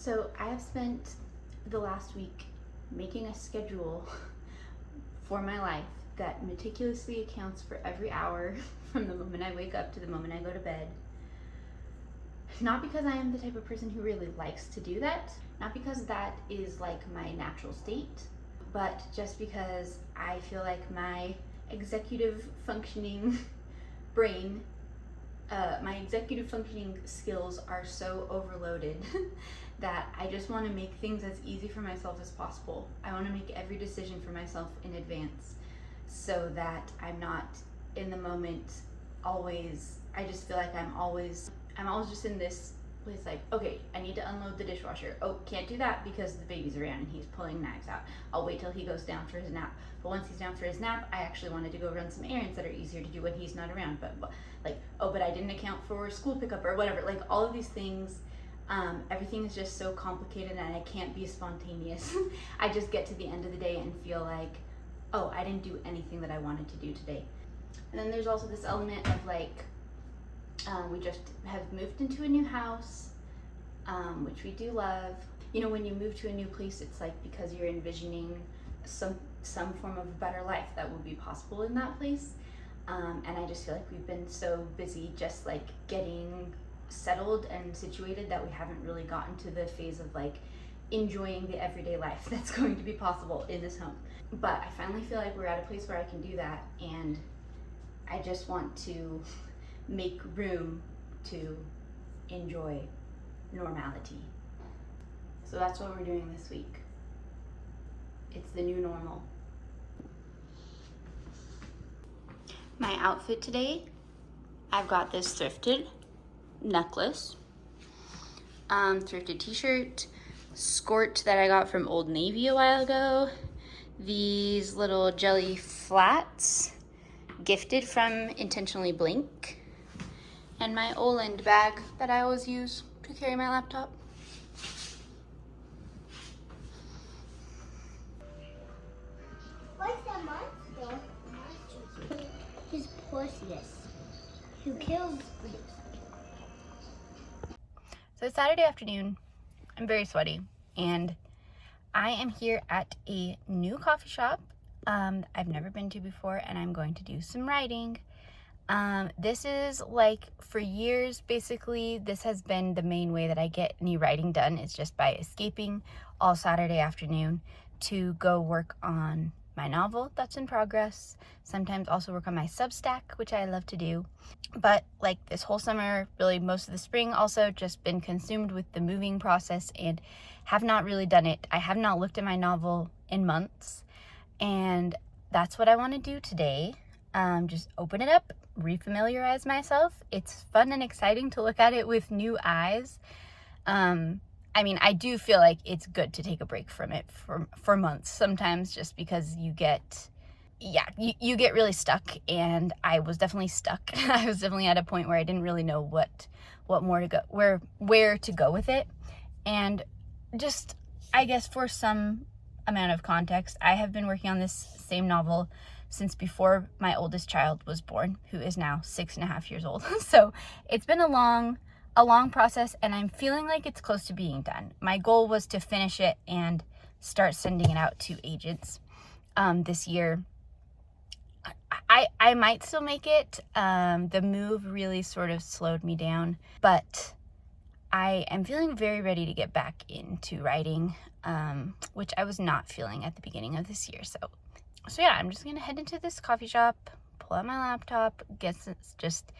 So I have spent the last week making a schedule for my life that meticulously accounts for every hour from the moment I wake up to the moment I go to bed. Not because I am the type of person who really likes to do that, not because that is like my natural state, but just because I feel like my executive functioning brain, my executive functioning skills are so overloaded that I just want to make things as easy for myself as possible. I want to make every decision for myself in advance so that I'm not in the moment always. I just feel like I'm always just in this place like, okay, I need to unload the dishwasher. Oh, can't do that because the baby's around and he's pulling knives out. I'll wait till he goes down for his nap. But once he's down for his nap, I actually wanted to go run some errands that are easier to do when he's not around. But like, oh, but I didn't account for school pickup or whatever. Like all of these things, everything is just so complicated and I can't be spontaneous. I just get to the end of the day and feel like, oh, I didn't do anything that I wanted to do today. And then there's also this element of like, we just have moved into a new house, which we do love. You know, when you move to a new place, it's like because you're envisioning some form of a better life that will be possible in that place. And I just feel like we've been so busy just like getting settled and situated that we haven't really gotten to the phase of like enjoying the everyday life that's going to be possible in this home. But I finally feel like we're at a place where I can do that, and I just want to make room to enjoy normality. So that's what we're doing this week. It's the new normal. My outfit today, I've got this thrifted necklace, thrifted t-shirt, skirt that I got from Old Navy a while ago, these little jelly flats gifted from Intentionally Blink, and my Oland bag that I always use to carry my laptop. What's the monster? He's Perseus, who kills Zeus. So it's Saturday afternoon. I'm very sweaty, and I am here at a new coffee shop I've never been to before, and I'm going to do some writing. This is like for years, basically, this has been the main way that I get any writing done, is just by escaping all Saturday afternoon to go work on my novel that's in progress. Sometimes also work on my Substack, which I love to do. But like this whole summer, really most of the spring, also just been consumed with the moving process and have not really done it. I have not looked at my novel in months, and that's what I want to do today. Just open it up, refamiliarize myself. It's fun and exciting to look at it with new eyes. I mean, I do feel like it's good to take a break from it for months sometimes, just because you get really stuck, and I was definitely stuck. I was definitely at a point where I didn't really know what more to go, where to go with it. And just, I guess for some amount of context, I have been working on this same novel since before my oldest child was born, who is now 6.5 years old. So it's been a long process, and I'm feeling like it's close to being done. My goal was to finish it and start sending it out to agents this year. I might still make it. The move really sort of slowed me down, but I am feeling very ready to get back into writing, which I was not feeling at the beginning of this year. So yeah, I'm just gonna head into this coffee shop, pull out my laptop, just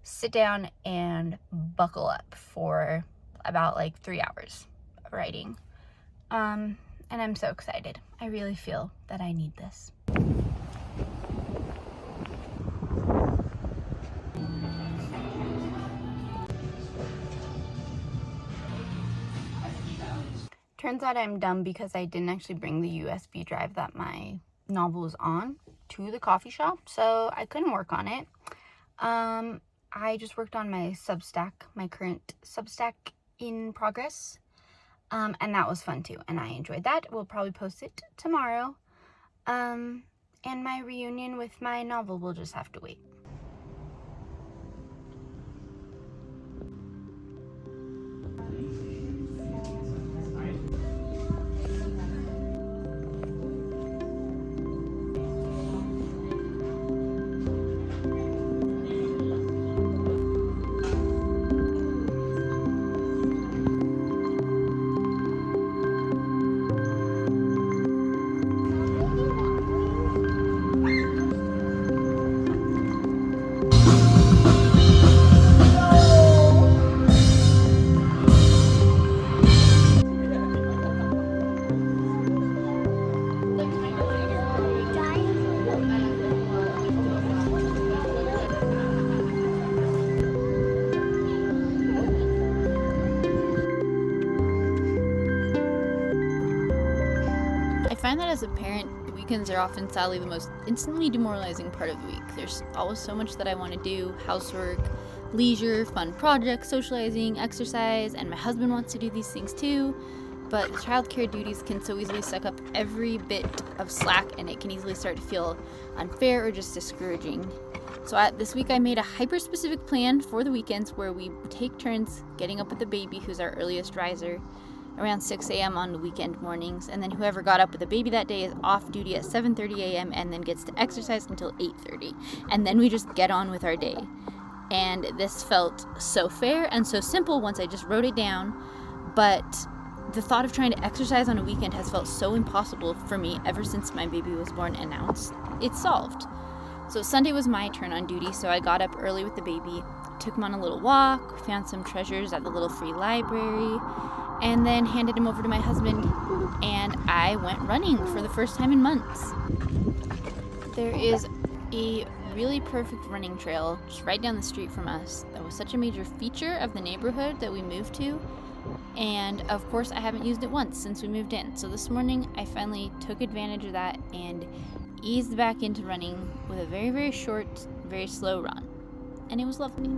sit down and buckle up for about like 3 hours of writing. And I'm so excited. I really feel that I need this. Turns out I'm dumb because I didn't actually bring the USB drive that my novel is on to the coffee shop, so I couldn't work on it. I just worked on my Substack, my current Substack in progress, and that was fun too, and I enjoyed that. We'll probably post it tomorrow, and my reunion with my novel will just have to wait. find that as a parent, weekends are often sadly the most instantly demoralizing part of the week. There's always so much that I want to do: housework, leisure, fun projects, socializing, exercise, and my husband wants to do these things too. But childcare duties can so easily suck up every bit of slack, and it can easily start to feel unfair or just discouraging. So this week I made a hyper-specific plan for the weekends where we take turns getting up with the baby, who's our earliest riser, around 6 a.m. on the weekend mornings, and then whoever got up with the baby that day is off duty at 7:30 a.m. and then gets to exercise until 8:30, and then we just get on with our day. And this felt so fair and so simple once I just wrote it down, but the thought of trying to exercise on a weekend has felt so impossible for me ever since my baby was born, and now it's solved. So Sunday was my turn on duty, so I got up early with the baby, took him on a little walk, found some treasures at the little free library, and then handed him over to my husband, and I went running for the first time in months. There is a really perfect running trail just right down the street from us that was such a major feature of the neighborhood that we moved to, and of course I haven't used it once since we moved in. So this morning I finally took advantage of that and eased back into running with a very, very short, very slow run, and it was lovely.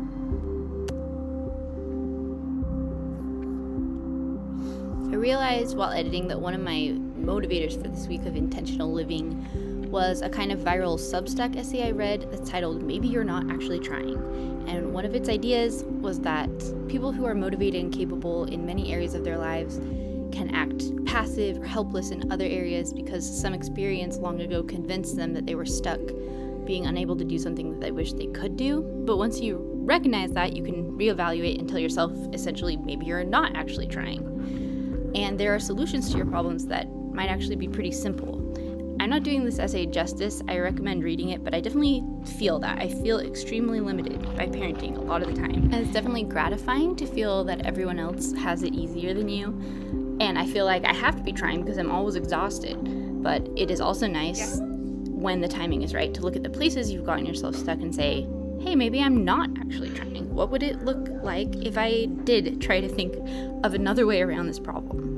I realized while editing that one of my motivators for this week of intentional living was a kind of viral Substack essay I read that's titled "Maybe You're Not Actually Trying." And one of its ideas was that people who are motivated and capable in many areas of their lives can act passive or helpless in other areas because some experience long ago convinced them that they were stuck, being unable to do something that they wish they could do. But once you recognize that, you can reevaluate and tell yourself, essentially, maybe you're not actually trying. And there are solutions to your problems that might actually be pretty simple. I'm not doing this essay justice. I recommend reading it, but I definitely feel that. I feel extremely limited by parenting a lot of the time. And it's definitely gratifying to feel that everyone else has it easier than you. And I feel like I have to be trying because I'm always exhausted. But it is also nice when the timing is right to look at the places you've gotten yourself stuck and say, hey, maybe I'm not actually trying. What would it look like if I did try to think of another way around this problem?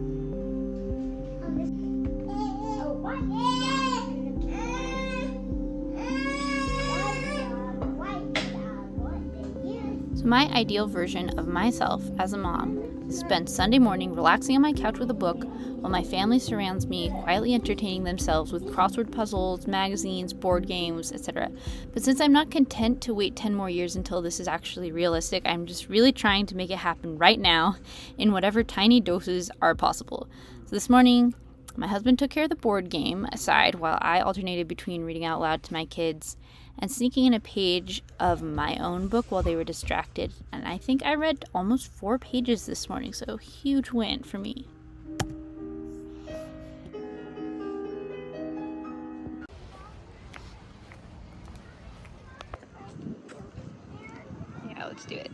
So my ideal version of myself as a mom spends Sunday morning relaxing on my couch with a book while my family surrounds me, quietly entertaining themselves with crossword puzzles, magazines, board games, etc. But since I'm not content to wait 10 more years until this is actually realistic, I'm just really trying to make it happen right now in whatever tiny doses are possible. So this morning, my husband took care of the board game aside while I alternated between reading out loud to my kids and sneaking in a page of my own book while they were distracted. And I think I read almost 4 pages this morning, so huge win for me. Yeah, let's do it.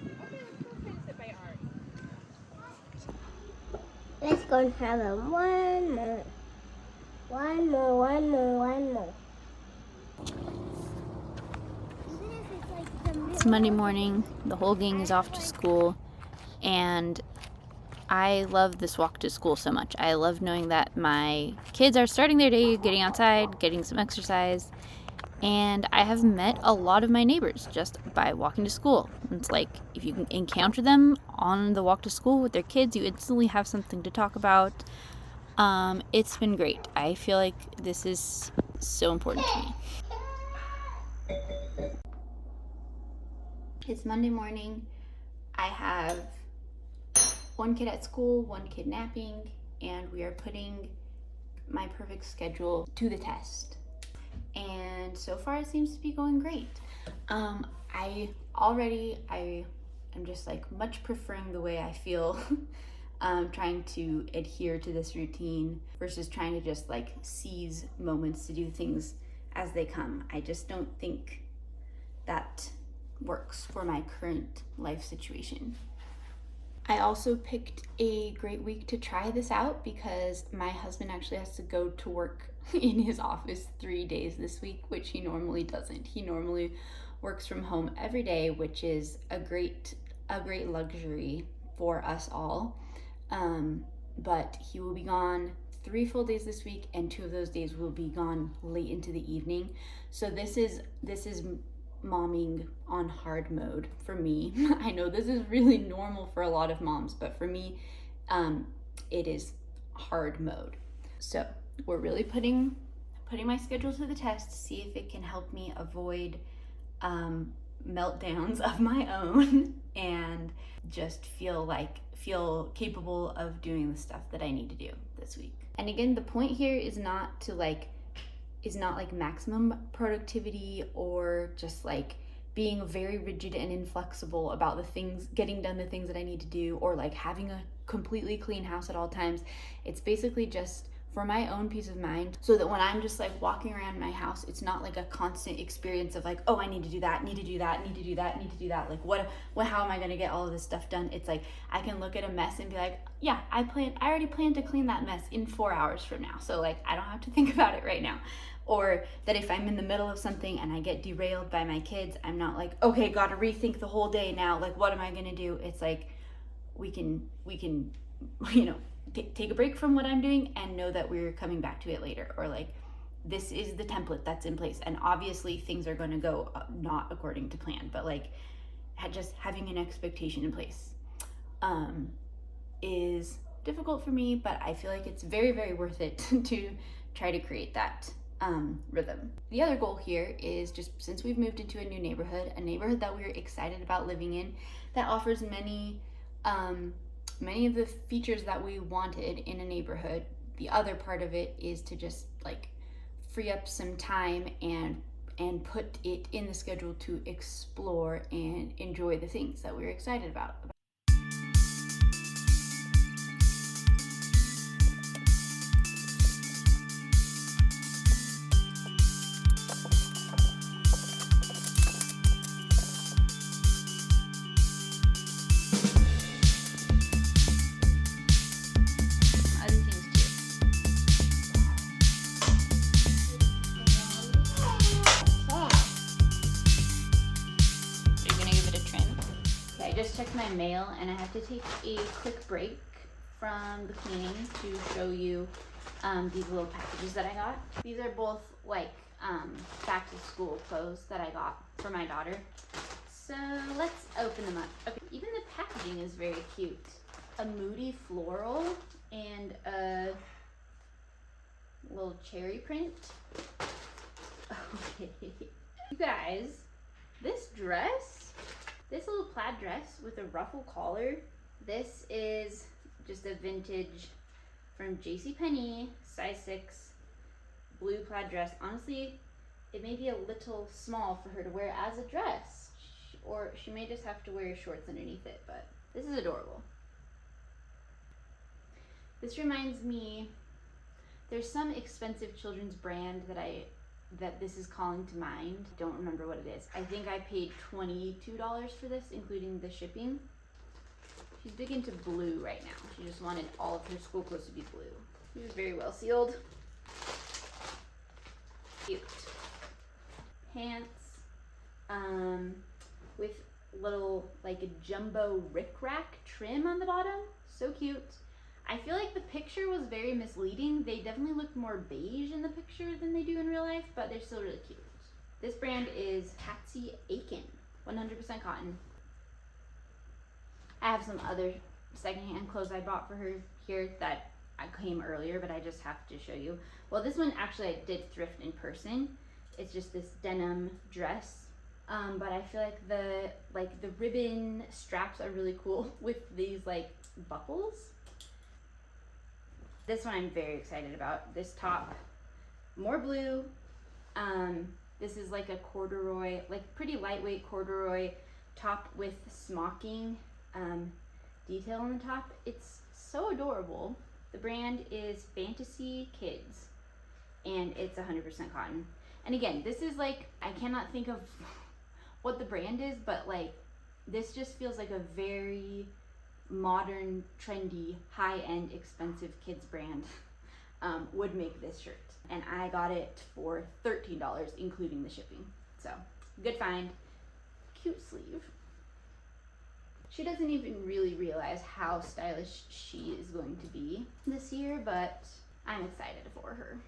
Let's go and have a one more. It's Monday morning, the whole gang is off to school, and I love this walk to school so much. I love knowing that my kids are starting their day, getting outside, getting some exercise, and I have met a lot of my neighbors just by walking to school. It's like if you can encounter them on the walk to school with their kids, you instantly have something to talk about. It's been great. I feel like this is so important to me. It's Monday morning. I have one kid at school, one kid napping, and we are putting my perfect schedule to the test. And so far it seems to be going great. I am just like much preferring the way I feel trying to adhere to this routine versus trying to just like seize moments to do things as they come. I just don't think that works for my current life situation. I also picked a great week to try this out because my husband actually has to go to work in his office 3 days this week, which he normally doesn't. He normally works from home every day, which is a great luxury for us all. But he will be gone 3 full days this week, and 2 of those days will be gone late into the evening. So this is momming on hard mode for me. I know this is really normal for a lot of moms, but for me, it is hard mode. So we're really putting my schedule to the test to see if it can help me avoid meltdowns of my own and just feel capable of doing the stuff that I need to do this week. And again, the point here is not maximum productivity or just like being very rigid and inflexible about getting done the things that I need to do, or like having a completely clean house at all times. It's basically just for my own peace of mind, so that when I'm just like walking around my house, it's not like a constant experience of like, oh, I need to do that, need to do that, need to do that, need to do that. Like how am I gonna get all of this stuff done? It's like I can look at a mess and be like, yeah, I already planned to clean that mess in 4 hours from now. So like I don't have to think about it right now. Or that if I'm in the middle of something and I get derailed by my kids, I'm not like, okay, gotta rethink the whole day now. Like, what am I gonna do? It's like, we can, take a break from what I'm doing and know that we're coming back to it later. Or like, this is the template that's in place. And obviously things are gonna go not according to plan, but like just having an expectation in place is difficult for me, but I feel like it's very, very worth it to try to create that rhythm. The other goal here is, just since we've moved into a new neighborhood, a neighborhood that we're excited about living in, that offers many of the features that we wanted in a neighborhood. The other part of it is to just like free up some time and put it in the schedule to explore and enjoy the things that we're excited about. Checked my mail, and I have to take a quick break from the cleaning to show you these little packages that I got. These are both like back to school clothes that I got for my daughter. So let's open them up. Okay, even the packaging is very cute. A moody floral and a little cherry print. Okay. You guys, this little plaid dress with a ruffle collar, this is just a vintage from JCPenney, size 6, blue plaid dress. Honestly, it may be a little small for her to wear as a dress, or she may just have to wear shorts underneath it, but this is adorable. This reminds me, there's some expensive children's brand that this is calling to mind. Don't remember what it is. I think I paid $22 for this, including the shipping. She's big into blue right now. She just wanted all of her school clothes to be blue. She was very well sealed. Cute. Pants with little like a jumbo rickrack trim on the bottom. So cute. I feel like the picture was very misleading. They definitely look more beige in the picture than they do in real life, but they're still really cute. This brand is Cate, 100% cotton. I have some other secondhand clothes I bought for her here that I came earlier, but I just have to show you. Well, this one actually I did thrift in person. It's just this denim dress, but I feel like the ribbon straps are really cool with these like buckles. This one I'm very excited about. This top, more blue. This is like a corduroy, like pretty lightweight corduroy top with smocking detail on the top. It's so adorable. The brand is Fantasy Kids, and it's 100% cotton. And again, this is like, I cannot think of what the brand is, but like this just feels like a very modern, trendy, high-end, expensive kids brand would make this shirt. And I got it for $13, including the shipping. So, good find. Cute sleeve. She doesn't even really realize how stylish she is going to be this year, but I'm excited for her.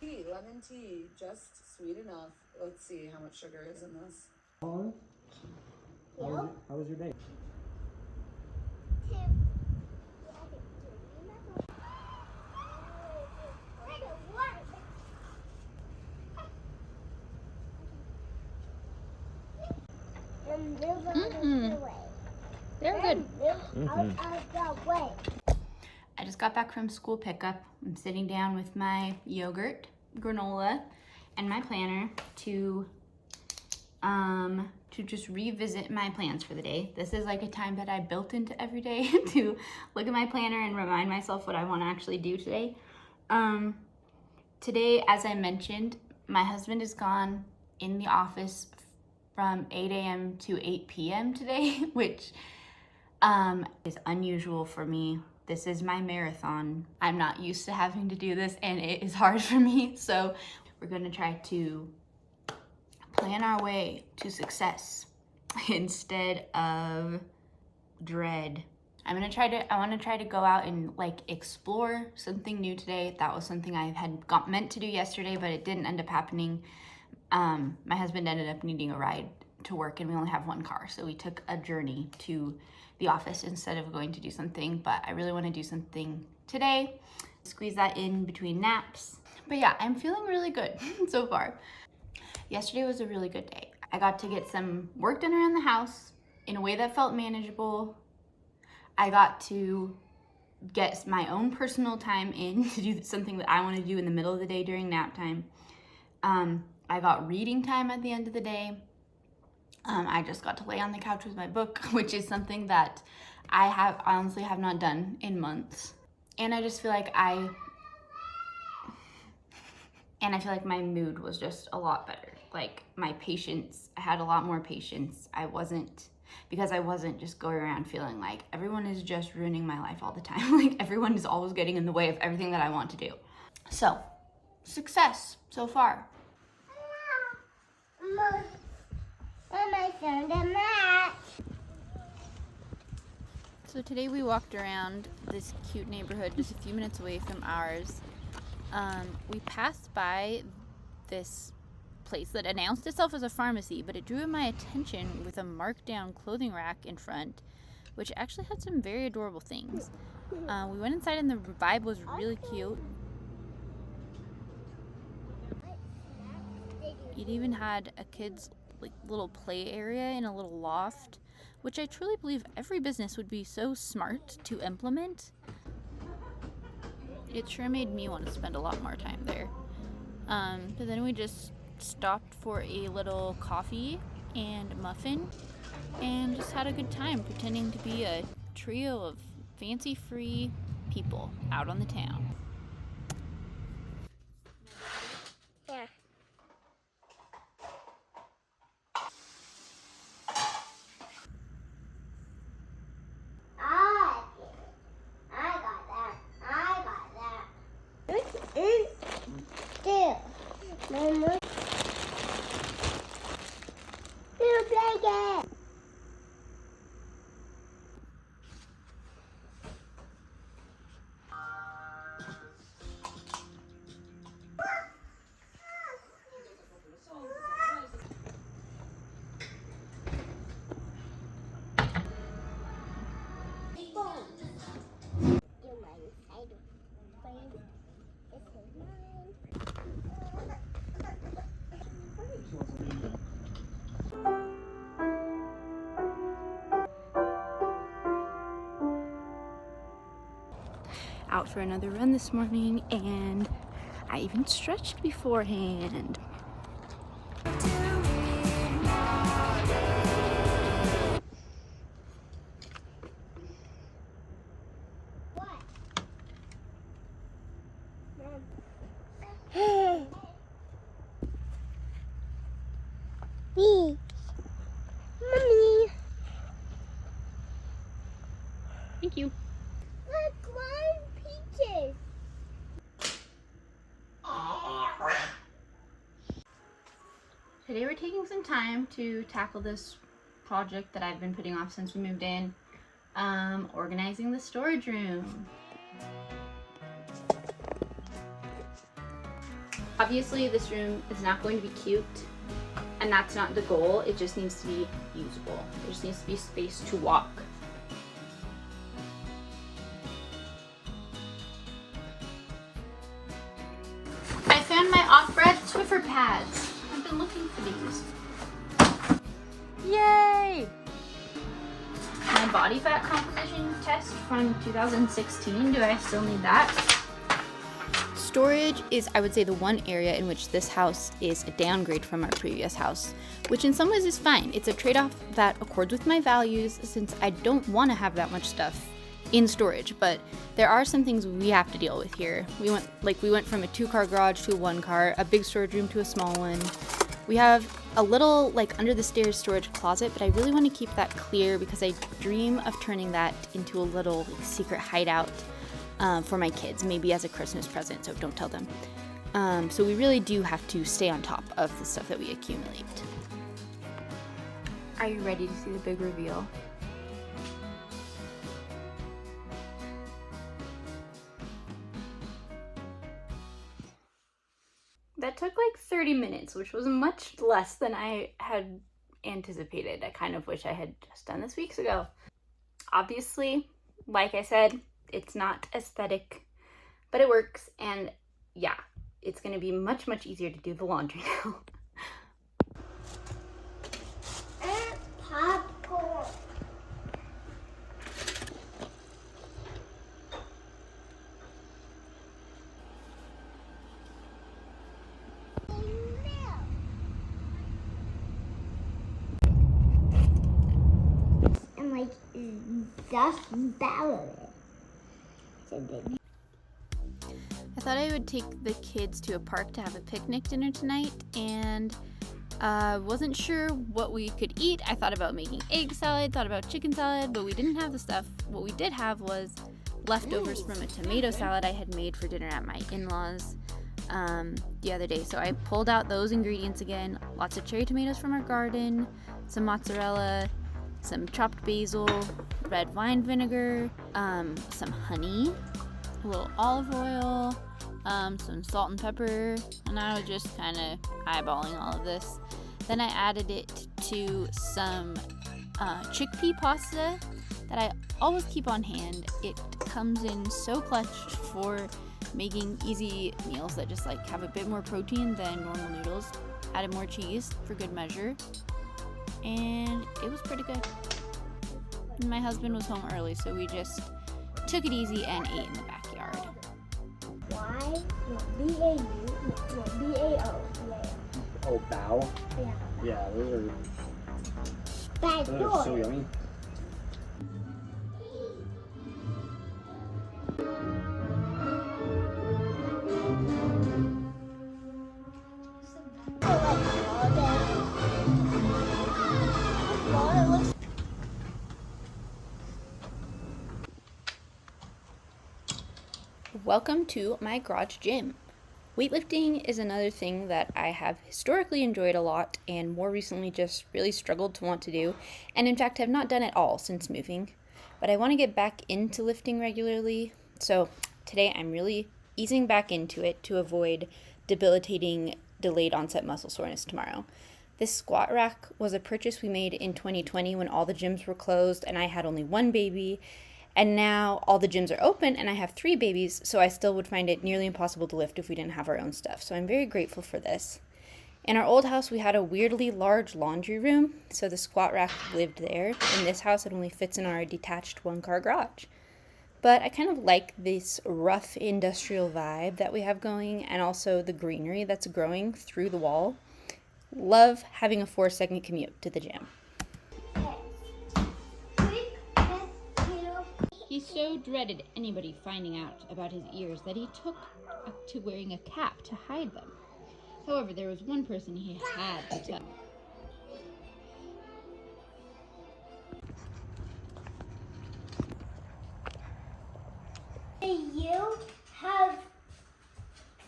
Tea, lemon tea, just sweet enough. Let's see how much sugar is in this. How was your day? They're good. I just got back from school pickup. I'm sitting down with my yogurt, granola, and my planner to just revisit my plans for the day. This is like a time that I built into every day to look at my planner and remind myself what I want to actually do today. Today, as I mentioned, my husband is gone in the office from 8 a.m. to 8 p.m. today, which is unusual for me. This is my marathon. I'm not used to having to do this, and it is hard for me. So we're gonna try to plan our way to success instead of dread. I want to try to go out and like explore something new today. That was something I had meant to do yesterday, but it didn't end up happening. My husband ended up needing a ride to work, and we only have one car, so we took a journey to the office instead of going to do something. But I really want to do something today, squeeze that in between naps. But yeah, I'm feeling really good so far. Yesterday was a really good day. I got to get some work done around the house in a way that felt manageable. I got to get my own personal time in to do something that I want to do in the middle of the day during nap time. I got reading time at the end of the day. I just got to lay on the couch with my book, which is something that I honestly have not done in months. And I just feel like I feel like my mood was just a lot better. Like my patience, I had a lot more patience. Because I wasn't just going around feeling like everyone is just ruining my life all the time. Like everyone is always getting in the way of everything that I want to do. So, success so far. So today we walked around this cute neighborhood just a few minutes away from ours. We passed by this place that announced itself as a pharmacy, but it drew my attention with a marked down clothing rack in front, which actually had some very adorable things. We went inside and the vibe was really cute. It even had a kid's like little play area in a little loft, which I truly believe every business would be so smart to implement. It sure made me want to spend a lot more time there. But then we just stopped for a little coffee and muffin and just had a good time pretending to be a trio of fancy-free people out on the town. Yeah. I got that. It's still. Mama. Little blanket. Out for another run this morning, and I even stretched beforehand. Me. Mommy. Thank you. Look, one peaches. Today we're taking some time to tackle this project that I've been putting off since we moved in, organizing the storage room. Obviously, this room is not going to be cute, and that's not the goal. It just needs to be usable. There just needs to be space to walk. I found my off-brand Swiffer pads. I've been looking for these. Yay! My body fat composition test from 2016. Do I still need that? Storage is, I would say, the one area in which this house is a downgrade from our previous house, which in some ways is fine. It's a trade-off that accords with my values since I don't want to have that much stuff in storage, but there are some things we have to deal with here. We went from a 2-car garage to a 1-car, a big storage room to a small one. We have a little under the stairs storage closet, but I really want to keep that clear because I dream of turning that into a little secret hideout for my kids, maybe as a Christmas present, so don't tell them. So we really do have to stay on top of the stuff that we accumulate. Are you ready to see the big reveal? That took like 30 minutes, which was much less than I had anticipated. I kind of wish I had just done this weeks ago. Obviously, like I said, it's not aesthetic, but it works, and yeah, it's gonna be much, much easier to do the laundry now. And popcorn. And like dust ballot. I thought I would take the kids to a park to have a picnic dinner tonight, and wasn't sure what we could eat. I thought about making egg salad, thought about chicken salad, but we didn't have the stuff. What we did have was leftovers from a tomato salad I had made for dinner at my in-laws the other day. So I pulled out those ingredients again, lots of cherry tomatoes from our garden, some mozzarella, some chopped basil, red wine vinegar, some honey, a little olive oil, some salt and pepper, and I was just kind of eyeballing all of this. Then I added it to some chickpea pasta that I always keep on hand. It comes in so clutch for making easy meals that just have a bit more protein than normal noodles. Added more cheese for good measure, and it was pretty good. And my husband was home early, so we just took it easy and ate in the backyard. Why? B-A-U, B-A-O. Oh, bow? Yeah. Yeah, those Bad are so yummy. Welcome to my garage gym. Weightlifting is another thing that I have historically enjoyed a lot and more recently just really struggled to want to do, and in fact have not done it all since moving. But I want to get back into lifting regularly, so today I'm really easing back into it to avoid debilitating delayed onset muscle soreness tomorrow. This squat rack was a purchase we made in 2020 when all the gyms were closed and I had only one baby. And now all the gyms are open and I have 3 babies, so I still would find it nearly impossible to lift if we didn't have our own stuff. So I'm very grateful for this. In our old house, we had a weirdly large laundry room, so the squat rack lived there. In this house, it only fits in our detached 1-car garage. But I kind of like this rough industrial vibe that we have going, and also the greenery that's growing through the wall. Love having a 4-second commute to the gym. He so dreaded anybody finding out about his ears that he took to wearing a cap to hide them. However, there was one person he had to tell. Do you have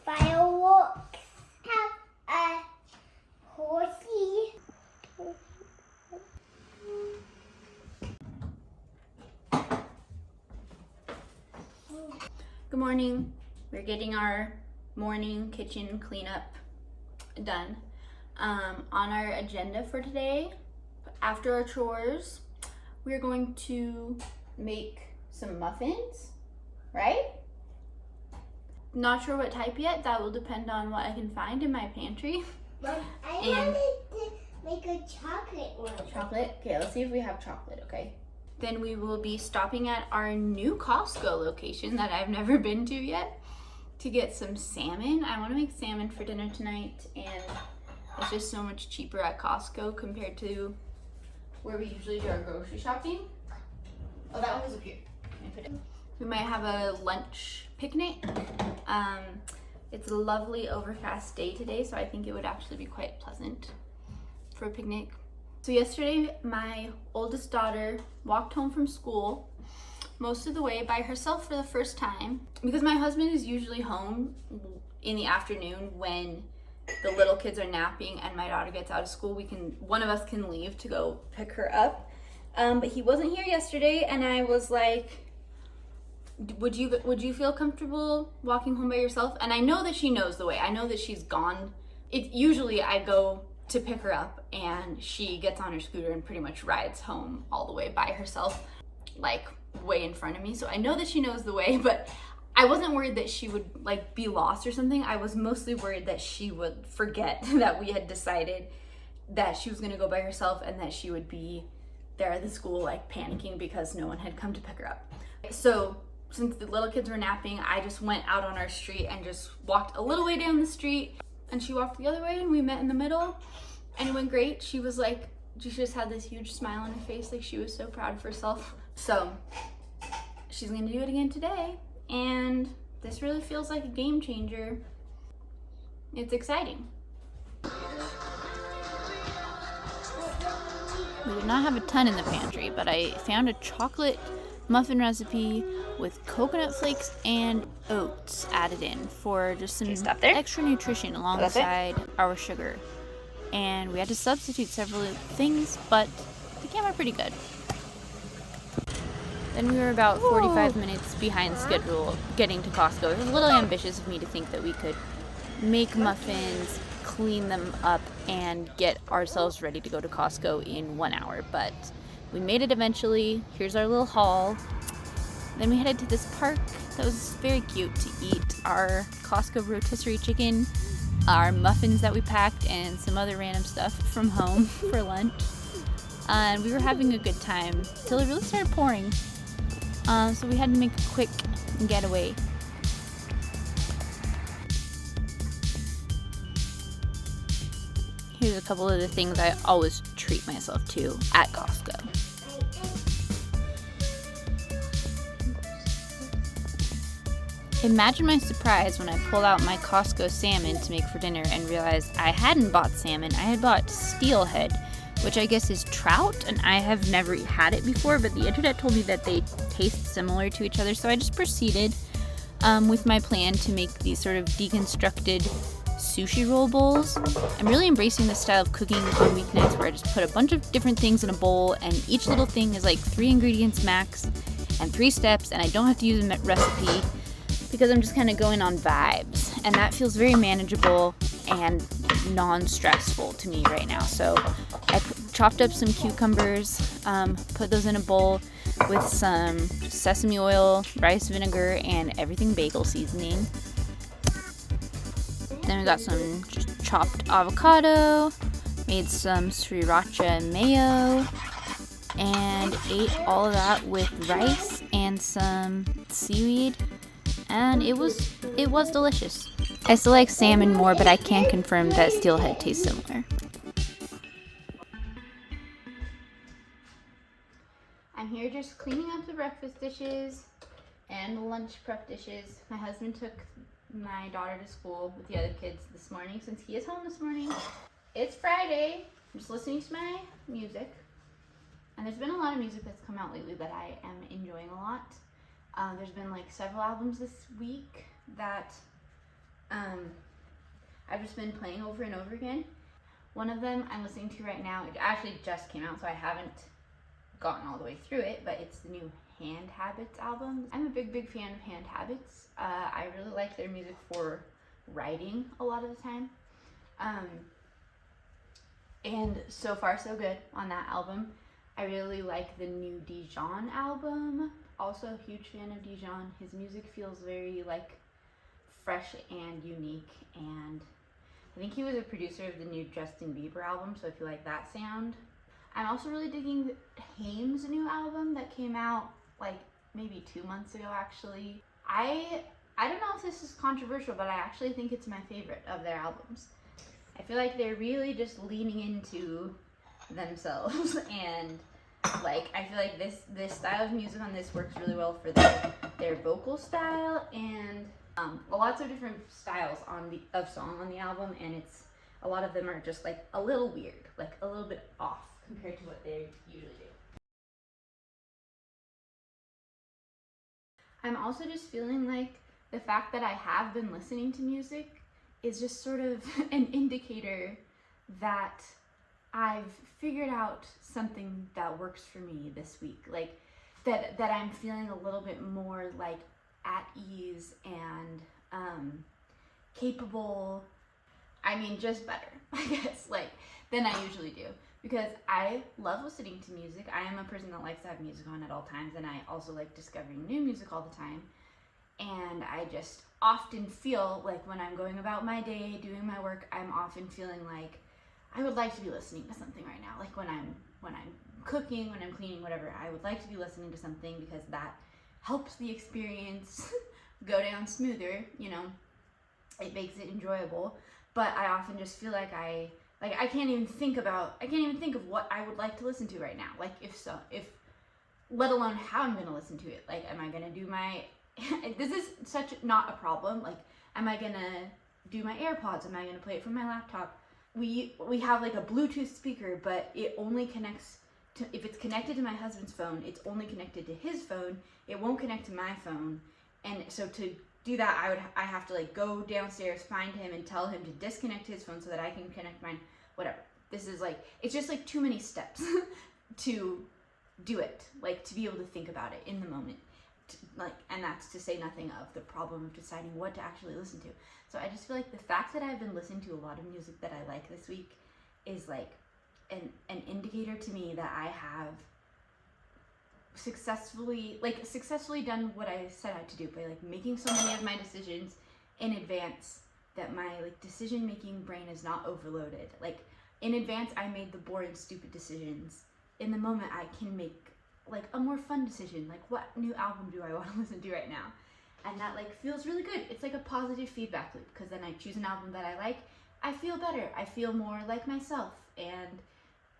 fireworks? Have a horsey? Good morning. We're getting our morning kitchen cleanup done. On our agenda for today, after our chores, we're going to make some muffins, right? Not sure what type yet. That will depend on what I can find in my pantry. Mom, I And- wanted to make a chocolate one. Chocolate? Okay, let's see if we have chocolate, okay? Then we will be stopping at our new Costco location that I've never been to yet to get some salmon. I want to make salmon for dinner tonight, and it's just so much cheaper at Costco compared to where we usually do our grocery shopping. Oh, that one was up here. Can I put it? We might have a lunch picnic. It's a lovely overcast day today, so I think it would actually be quite pleasant for a picnic. So yesterday, my oldest daughter walked home from school most of the way by herself for the first time. Because my husband is usually home in the afternoon when the little kids are napping and my daughter gets out of school, one of us can leave to go pick her up. But he wasn't here yesterday, and I was like, would you feel comfortable walking home by yourself? And I know that she knows the way. I know that she's gone. Usually I go to pick her up and she gets on her scooter and pretty much rides home all the way by herself, like way in front of me. So I know that she knows the way, but I wasn't worried that she would like be lost or something. I was mostly worried that she would forget that we had decided that she was gonna go by herself and that she would be there at the school like panicking because no one had come to pick her up. So since the little kids were napping, I just went out on our street and just walked a little way down the street, and she walked the other way and we met in the middle, and it went great. She was like, she just had this huge smile on her face, like she was so proud of herself. So she's gonna do it again today, and this really feels like a game changer. It's exciting. We did not have a ton in the pantry, but I found a chocolate muffin recipe with coconut flakes and oats added in for just some extra nutrition alongside our sugar. And we had to substitute several things, but they came out pretty good. Then we were about 45 minutes behind schedule getting to Costco. It was a little ambitious of me to think that we could make muffins, clean them up, and get ourselves ready to go to Costco in 1 hour, but we made it eventually. Here's our little haul. Then we headed to this park that was very cute to eat our Costco rotisserie chicken, our muffins that we packed, and some other random stuff from home for lunch. And we were having a good time till it really started pouring. So we had to make a quick getaway. Here's a couple of the things I always treat myself to at Costco. Imagine my surprise when I pulled out my Costco salmon to make for dinner and realized I hadn't bought salmon. I had bought steelhead, which I guess is trout, and I have never had it before, but the internet told me that they taste similar to each other, so I just proceeded with my plan to make these sort of deconstructed sushi roll bowls. I'm really embracing this style of cooking on weeknights where I just put a bunch of different things in a bowl, and each little thing is like 3 ingredients max and 3 steps, and I don't have to use a recipe because I'm just kind of going on vibes, and that feels very manageable and non-stressful to me right now. So I chopped up some cucumbers, put those in a bowl with some sesame oil, rice vinegar, and everything bagel seasoning. Then we got some chopped avocado, made some sriracha mayo, and ate all of that with rice and some seaweed, and it was delicious. I still like salmon more, but I can confirm that steelhead tastes similar. I'm here just cleaning up the breakfast dishes and the lunch prep dishes. My husband took my daughter to school with the other kids this morning since he is home this morning. It's Friday. I'm just listening to my music. And there's been a lot of music that's come out lately that I am enjoying a lot. There's been like several albums this week that I've just been playing over and over again. One of them I'm listening to right now. It actually just came out, so I haven't gotten all the way through it, but it's the new Hand Habits album. I'm a big fan of Hand Habits. I really like their music for writing a lot of the time. And so far so good on that album. I really like the new Dijon album. Also a huge fan of Dijon. His music feels very like fresh and unique, and I think he was a producer of the new Justin Bieber album, so I feel like that sound. I'm also really digging SAHM's new album that came out like maybe 2 months ago actually. I don't know if this is controversial, but I actually think it's my favorite of their albums. I feel like they're really just leaning into themselves, and like I feel like this style of music on this works really well for their vocal style, and lots of different styles of song on the album, and it's a lot of them are just like a little weird, like a little bit off compared to what they usually do. I'm also just feeling like the fact that I have been listening to music is just sort of an indicator that I've figured out something that works for me this week. Like that I'm feeling a little bit more like at ease and capable. I mean, just better, I guess, like than I usually do. Because I love listening to music. I am a person that likes to have music on at all times, and I also like discovering new music all the time. And I just often feel like when I'm going about my day, doing my work, I'm often feeling like I would like to be listening to something right now. Like when I'm cooking, when I'm cleaning, whatever, I would like to be listening to something because that helps the experience go down smoother, you know. It makes it enjoyable. But I often just feel like I can't even think of what I would like to listen to right now. Like if let alone how I'm gonna listen to it. Like, am I gonna do my this is such not a problem. Like, am I gonna do my AirPods? Am I gonna play it from my laptop? We have like a Bluetooth speaker, but it only connects to, if it's connected to my husband's phone, it's only connected to his phone. It won't connect to my phone. And so to do that, I have to like go downstairs, find him, and tell him to disconnect his phone so that I can connect mine. Whatever. This is like, it's just like too many steps to do it, like to be able to think about it in the moment. Like, and that's to say nothing of the problem of deciding what to actually listen to. So I just feel like the fact that I've been listening to a lot of music that I like this week is like an indicator to me that I have successfully done what I set out to do by like making so many of my decisions in advance that my like decision making brain is not overloaded. Like in advance I made the boring stupid decisions. In the moment I can make like a more fun decision, like what new album do I want to listen to right now, and that like feels really good. It's like a positive feedback loop, because then I choose an album that I like, I feel better, I feel more like myself, and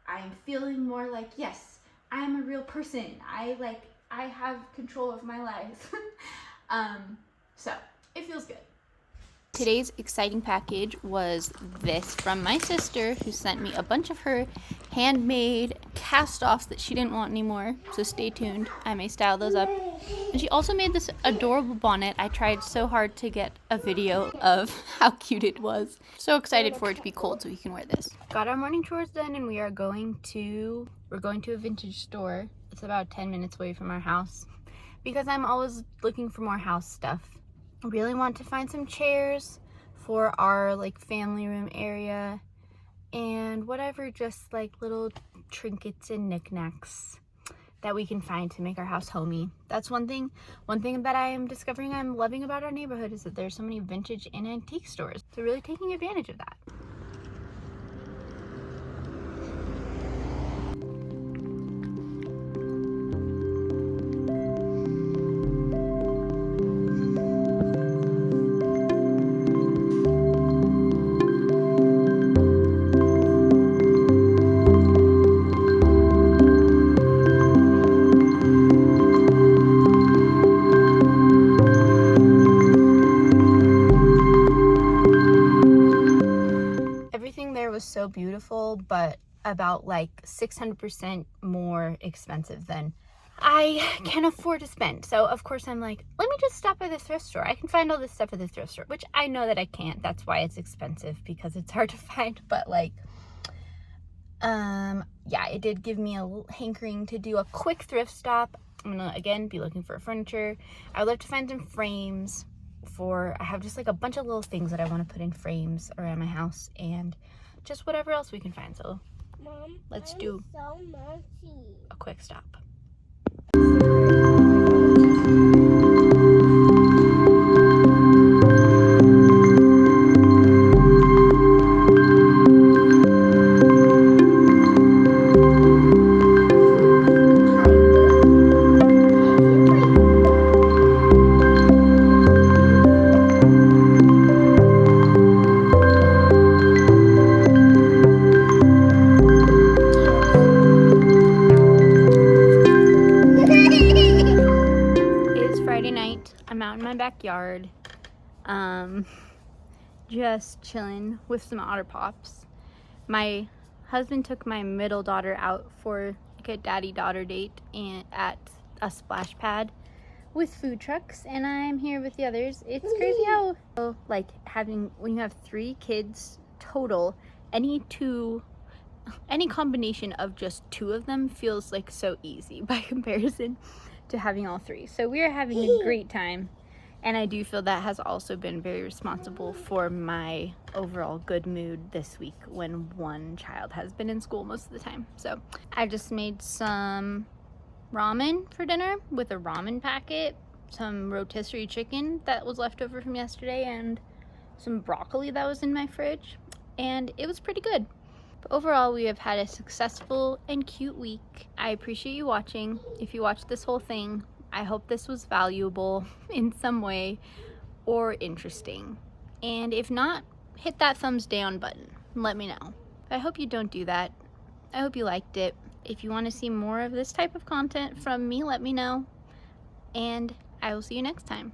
I'm feeling more like, yes, I am a real person, I have control of my life. So it feels good. Today's exciting package was this from my sister, who sent me a bunch of her handmade cast-offs that she didn't want anymore, so stay tuned, I may style those up. And she also made this adorable bonnet. I tried so hard to get a video of how cute it was. So excited for it to be cold so we can wear this. Got our morning chores done, and we're going to a vintage store. It's about 10 minutes away from our house, because I'm always looking for more house stuff. I really want to find some chairs for our like family room area, and whatever just like little trinkets and knickknacks that we can find to make our house homey. That's one thing that I am discovering I'm loving about our neighborhood, is that there's so many vintage and antique stores. So really taking advantage of that. So beautiful, but about like 600% more expensive than I can afford to spend. So of course I'm like, let me just stop by the thrift store. I can find all this stuff at the thrift store, which I know that I can't. That's why it's expensive, because it's hard to find. But like, yeah, it did give me a hankering to do a quick thrift stop. I'm gonna again be looking for furniture. I would love to find some frames. I have just like a bunch of little things that I want to put in frames around my house and just whatever else we can find. So Mom, let's I'm do so messy. a quick stop. I'm out in my backyard, just chilling with some otter pops. My husband took my middle daughter out for like a daddy-daughter date and at a splash pad with food trucks, and I'm here with the others. It's crazy how like when you have 3 kids total, any combination of just 2 of them feels like so easy by comparison to having all 3. So we are having a great time, and I do feel that has also been very responsible for my overall good mood this week when one child has been in school most of the time. So I just made some ramen for dinner with a ramen packet, some rotisserie chicken that was left over from yesterday, and some broccoli that was in my fridge, and it was pretty good. But overall, we have had a successful and cute week. I appreciate you watching. If you watched this whole thing, I hope this was valuable in some way or interesting. And if not, hit that thumbs down button and let me know. I hope you don't do that. I hope you liked it. If you want to see more of this type of content from me, let me know. And I will see you next time.